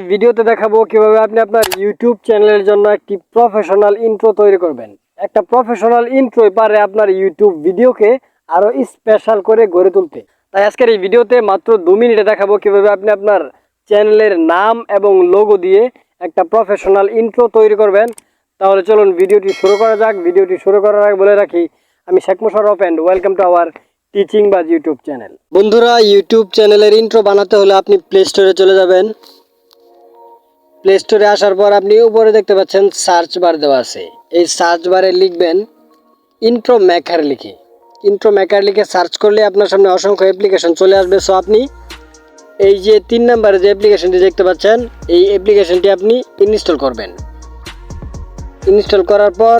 এই ভিডিওতে দেখাবো কিভাবে আপনি আপনার ইউটিউব চ্যানেলের জন্য একটি প্রফেশনাল ইন্ট্রো তৈরি করবেন। একটা প্রফেশনাল ইন্ট্রো পারে আপনার ইউটিউব ভিডিওকে আরো স্পেশাল করে গড়ে তুলতে। তাই আজকের এই ভিডিওতে মাত্র 2 মিনিটে দেখাবো কিভাবে আপনি আপনার চ্যানেলের নাম এবং লোগো দিয়ে একটা প্রফেশনাল ইন্ট্রো তৈরি করবেন। তাহলে চলুন ভিডিওটি শুরু করা যাক। ভিডিওটি শুরু করার আগে বলে রাখি, আমি Sheikh Mosharraf and welcome to our টিচিংবাজ ইউটিউব চ্যানেল। বন্ধুরা, ইউটিউব চ্যানেলের ইন্ট্রো বানাতে হলে আপনি প্লে স্টোরে চলে যাবেন। প্লে স্টোরে আসার পর আপনি উপরে দেখতে পাচ্ছেন সার্চ বার দেওয়া আছে। এই সার্চ বারে লিখবেন ইন্ট্রো মেকার লিখে। ইন্ট্রো মেকার লিখে সার্চ করলে আপনার সামনে অসংখ্য অ্যাপ্লিকেশন চলে আসবে। সো আপনি এই যে 3 নম্বরে যে অ্যাপ্লিকেশনটি দেখতে পাচ্ছেন, এই অ্যাপ্লিকেশনটি আপনি ইনস্টল করবেন। ইনস্টল করার পর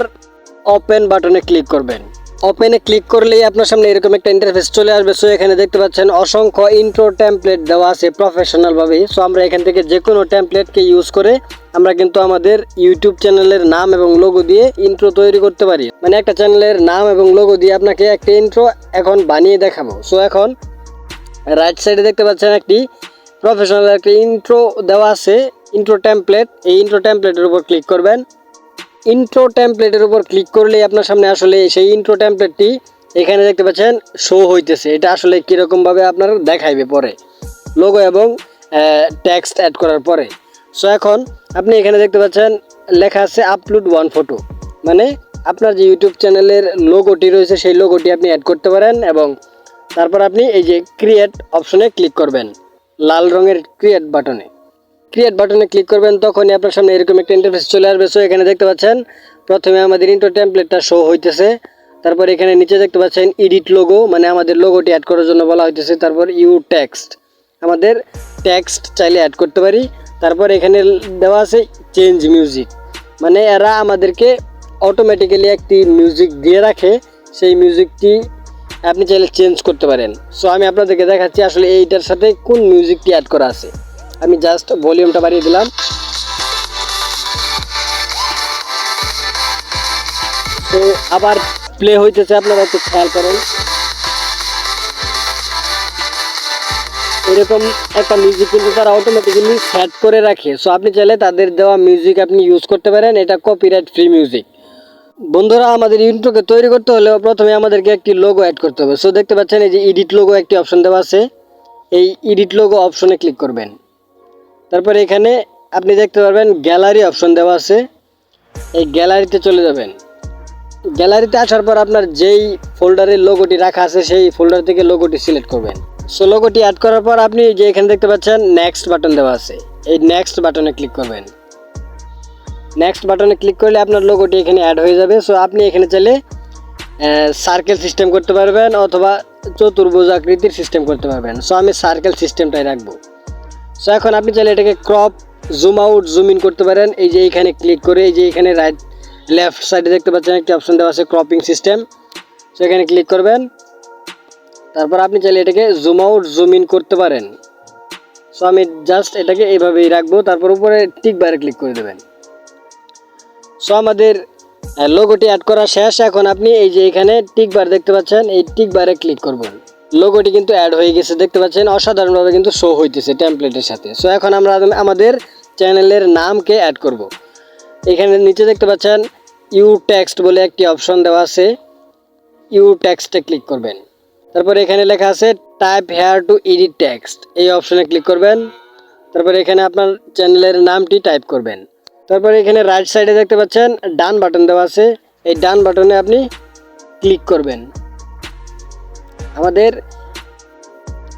ওপেন বাটনে ক্লিক করবেন। ওপেনে ক্লিক করলেই আপনার সামনে এরকম একটা ইন্টারফেস চলে আসবে। সো এখানে দেখতে পাচ্ছেন অসংখ্য ইন্ট্রো টেমপ্লেট দেওয়া আছে প্রফেশনালভাবে। সো আমরা এখান থেকে যে কোনো টেমপ্লেটকে ইউজ করে আমরা কিন্তু আমাদের ইউটিউব চ্যানেলের নাম এবং লোগো দিয়ে ইন্ট্রো তৈরি করতে পারি। মানে একটা চ্যানেলের নাম এবং লোগো দিয়ে আপনাকে একটা ইন্ট্রো এখন বানিয়ে দেখাবো। সো এখন রাইট সাইডে দেখতে পাচ্ছেন একটি প্রফেশনাল একটা ইন্ট্রো দেওয়া আছে, ইন্ট্রো টেমপ্লেট। এই ইন্ট্রো টেমপ্লেটের উপর ক্লিক করবেন। ইন্ট্রো টেমপ্লেটের উপর ক্লিক করলেই আপনার সামনে আসলে সেই ইন্ট্রো টেমপ্লেটটি এখানে দেখতে পাচ্ছেন শো হইতেছে। এটা আসলে কীরকমভাবে আপনার দেখাইবে পরে লোগো এবং টেক্সট অ্যাড করার পরে। সো এখন আপনি এখানে দেখতে পাচ্ছেন লেখা আছে আপলোড 1 ফটো, মানে আপনার যে ইউটিউব চ্যানেলের লোগোটি রয়েছে সেই লোগোটি আপনি অ্যাড করতে পারেন। এবং তারপর আপনি এই যে ক্রিয়েট অপশনে ক্লিক করবেন, লাল রঙের ক্রিয়েট বাটনে ক্লিক করবেন। তখনই আপনার সামনে এরকম একটা ইন্টারফেস চলে আসবে। সো এখানে দেখতে পাচ্ছেন প্রথমে আমাদের ইন্ট্রো টেমপ্লেটটা শো হইতেছে। তারপর এখানে নিচে দেখতে পাচ্ছেন এডিট লোগো, মানে আমাদের লোগোটি অ্যাড করার জন্য বলা হইতেছে। তারপর ইউ টেক্সট, আমাদের টেক্সট চাইলে অ্যাড করতে পারি। তারপর এখানে দেওয়া আছে চেঞ্জ মিউজিক, মানে এরা আমাদেরকে অটোমেটিক্যালি একটি মিউজিক দিয়ে রাখে, সেই মিউজিকটি আপনি চাইলে চেঞ্জ করতে পারেন। সো আমি আপনাদেরকে দেখাচ্ছি আসলে এইটার সাথে কোন মিউজিকটি অ্যাড করা আছে। আমি জাস্ট ভলিউমটা বাড়িয়ে দিলাম। তো আবার প্লে হইতেছে, আপনারা একটু খেয়াল করেন। এরকম একটা মিউজিক কিন্তু তারা অটোমেটিক্যালি সেট করে রাখে। সো আপনি চাইলে তাদের দেওয়া মিউজিক আপনি ইউজ করতে পারেন। এটা কপিরাইট ফ্রি মিউজিক। বন্ধুরা, আমাদের ইন্ট্রোকে তৈরি করতে হলে প্রথমে আমাদেরকে একটি লোগো অ্যাড করতে হবে। সো দেখতে পাচ্ছেন এই যে এডিট লোগো একটি অপশন দেওয়া আছে। এই এডিট লোগো অপশনে ক্লিক করবেন। তারপরে এখানে আপনি দেখতে পারবেন গ্যালারি অপশন দেওয়া আছে। এই গ্যালারিতে চলে যাবেন। গ্যালারিতে আসার পর আপনার যেই ফোল্ডারের লোগোটি রাখা আছে সেই ফোল্ডার থেকে লোগোটি সিলেক্ট করবেন। সো লোগোটি অ্যাড করার পর আপনি যে এখানে দেখতে পাচ্ছেন নেক্সট বাটন দেওয়া আছে, এই নেক্সট বাটনে ক্লিক করবেন। নেক্সট বাটনে ক্লিক করলে আপনার লোগোটি এখানে অ্যাড হয়ে যাবে। সো আপনি এখানে চাইলে সার্কেল সিস্টেম করতে পারবেন অথবা চতুর্ভুজ আকৃতির সিস্টেম করতে পারবেন। সো আমি সার্কেল সিস্টেমটাই রাখবো। সো এখন আপনি চাইলে এটাকে crop, zoom out, zoom in করতে পারেন। এই যে এখানে ক্লিক করে এই যে এখানে লেফট সাইডে দেখতে পাচ্ছেন একটি অপশন দেওয়া আছে ক্রপিং সিস্টেম। সো এখানে ক্লিক করবেন। তারপর আপনি চাইলে এটাকে জুম আউট, জুম ইন করতে পারেন। সো আমি জাস্ট এটাকে এইভাবেই রাখবো। তারপর উপরে টিক বারে ক্লিক করে দেবেন। সো আমাদের লোগোটি অ্যাড করা শেষ। এখন আপনি এই যে এখানে টিক বার দেখতে পাচ্ছেন, এই টিক বারে ক্লিক করবেন। লোগোটি কিন্তু অ্যাড হয়ে গেছে, দেখতে পাচ্ছেন অসাধারণভাবে কিন্তু শো হইতেছে টেমপ্লেটের সাথে। সো এখন আমরা আমাদের চ্যানেলের নামকে অ্যাড করব। এখানে নিচে দেখতে পাচ্ছেন ইউ টেক্সট বলে একটি অপশন দেওয়া আছে। ইউ টেক্সটে ক্লিক করবেন। তারপর এখানে লেখা আছে type hair two edit text, এই অপশনে ক্লিক করবেন। তারপর এখানে আপনার চ্যানেলের নামটি টাইপ করবেন। তারপর এখানে রাইট সাইডে দেখতে পাচ্ছেন ডান বাটন দেওয়া আছে, এই ডান বাটনে আপনি ক্লিক করবেন। আমাদের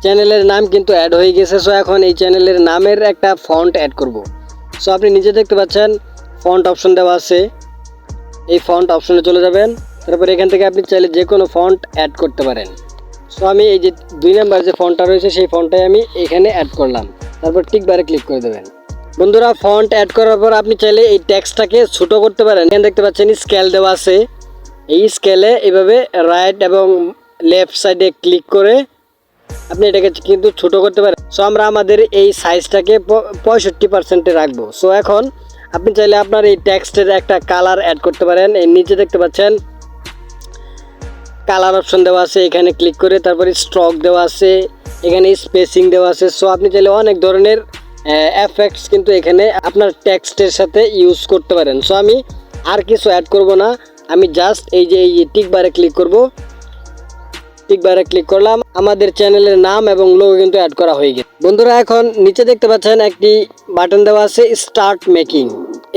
চ্যানেলের নাম কিন্তু অ্যাড হয়ে গেছে। সো এখন এই চ্যানেলের নামের একটা ফন্ট অ্যাড করব। সো আপনি নিজে দেখতে পাচ্ছেন ফন্ট অপশন দেওয়া আছে, এই ফন্ট অপশনে চলে যাবেন। তারপর এখান থেকে আপনি চাইলে যে কোনো ফন্ট অ্যাড করতে পারেন। সো আমি এই যে 2 নাম্বার যে ফন্টটা রয়েছে সেই ফন্টটাই আমি এখানে অ্যাড করলাম। তারপর টিক বারে ক্লিক করে দেবেন। বন্ধুরা, ফন্ট অ্যাড করার পর আপনি চাইলে এই টেক্সটটাকে ছোট করতে পারেন। এখানে দেখতে পাচ্ছেন স্কেল দেওয়া আছে, এই স্কেলে এভাবে রাইট এবং লেফট সাইডে ক্লিক করে আপনি এটাকে কিন্তু ছোট করতে পারেন। সো আমরা আমাদের এই সাইজটাকে 65% রাখবো। সো এখন আপনি চাইলে আপনার এই টেক্সটের একটা কালার অ্যাড করতে পারেন। এই নিচে দেখতে পাচ্ছেন কালার অপশন দেওয়া আছে, এখানে ক্লিক করে তারপরে স্ট্রোক দেওয়া আছে, এখানে স্পেসিং দেওয়া আছে। সো আপনি চাইলে অনেক ধরনের এফেক্টস কিন্তু এখানে আপনার টেক্সটের সাথে ইউজ করতে পারেন। সো আমি আর কিছু অ্যাড করব না, আমি জাস্ট এই যে এই টিক বারে ক্লিক করব। টিক বারে ক্লিক করলাম, আমাদের চ্যানেলের নাম এবং লোগো কিন্তু অ্যাড করা হয়ে গেছে। বন্ধুরা এখন নিচে দেখতে পাচ্ছেন একটি বাটন দেওয়া আছে স্টার্ট মেকিং,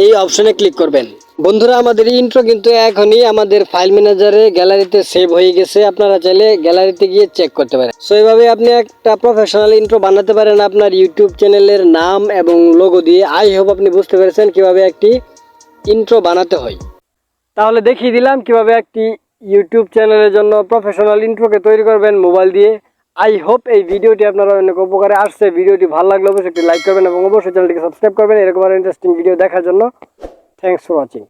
এই অপশনে ক্লিক করবেন। বন্ধুরা আমাদের ইন্ট্রো কিন্তু এখনই আমাদের ফাইল ম্যানেজারে গ্যালারিতে সেভ হয়ে গেছে, আপনারা চাইলে গ্যালারিতে গিয়ে চেক করতে পারেন। সো এইভাবে আপনি একটা প্রফেশনাল ইন্ট্রো বানাতে পারেন আপনার ইউটিউব চ্যানেলের নাম এবং লোগো দিয়ে। আই হোপ আপনি বুঝতে পেরেছেন কিভাবে একটি ইন্ট্রো বানাতে হয়। তাহলে দেখিয়ে দিলাম কিভাবে একটি ইউটিউব চ্যানেলের জন্য প্রফেশনাল ইন্ট্রোকে তৈরি করবেন মোবাইল দিয়ে। আই হোপ এই ভিডিওটি আপনারা অনেক উপকারে আসছে। ভিডিওটি ভালো লাগলে অবশ্যই একটি লাইক করবেন এবং অবশ্যই চ্যানেলটিকে সাবস্ক্রাইব করবেন এরকম আরো ইন্টারেস্টিং ভিডিও দেখার জন্য। Thanks for watching.